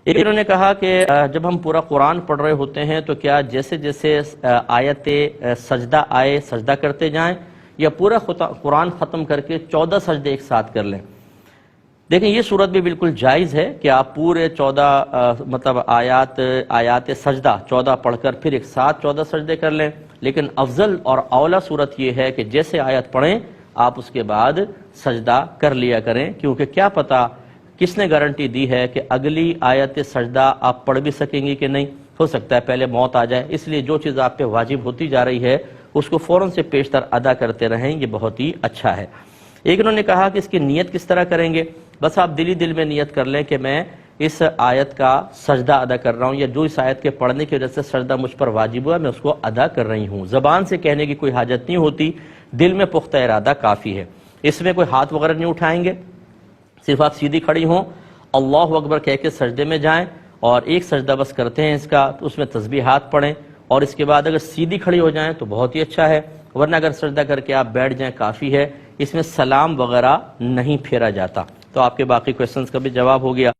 انہوں نے کہا کہ جب ہم پورا قرآن پڑھ رہے ہوتے ہیں تو کیا جیسے جیسے آیت سجدہ آئے سجدہ کرتے جائیں یا پورا قرآن ختم کر کے 14 سجدے ایک ساتھ کر لیں؟ دیکھیں یہ صورت بھی بالکل جائز ہے کہ آپ پورے 14 آیات سجدہ 14 پڑھ کر پھر ایک ساتھ 14 سجدے کر لیں، لیکن افضل اور اولا صورت یہ ہے کہ جیسے آیت پڑھیں آپ اس کے بعد سجدہ کر لیا کریں، کیونکہ کیا پتہ کس نے گارنٹی دی ہے کہ اگلی آیت سجدہ آپ پڑھ بھی سکیں گی کہ نہیں، ہو سکتا ہے پہلے موت آ جائے، اس لیے جو چیز آپ پہ واجب ہوتی جا رہی ہے اس کو فوراً سے پیشتر ادا کرتے رہیں، یہ بہت ہی اچھا ہے۔ ایک انہوں نے کہا کہ اس کی نیت کس طرح کریں گے؟ بس آپ دل میں نیت کر لیں کہ میں اس آیت کا سجدہ ادا کر رہا ہوں، یا جو اس آیت کے پڑھنے کی وجہ سے سجدہ مجھ پر واجب ہوا میں اس کو ادا کر رہی ہوں۔ زبان سے کہنے کی کوئی حاجت نہیں ہوتی، دل میں پختہ ارادہ کافی ہے۔ اس میں کوئی ہاتھ وغیرہ نہیں اٹھائیں گے، صرف آپ سیدھی کھڑی ہوں، اللہ اکبر کہہ کے سجدے میں جائیں اور ایک سجدہ بس کرتے ہیں اس کا، تو اس میں تسبیحات پڑھیں، اور اس کے بعد اگر سیدھی کھڑی ہو جائیں تو بہت ہی اچھا ہے، ورنہ اگر سجدہ کر کے آپ بیٹھ جائیں کافی ہے، اس میں سلام وغیرہ نہیں پھیرا جاتا۔ تو آپ کے باقی کویسچنز کا بھی جواب ہو گیا۔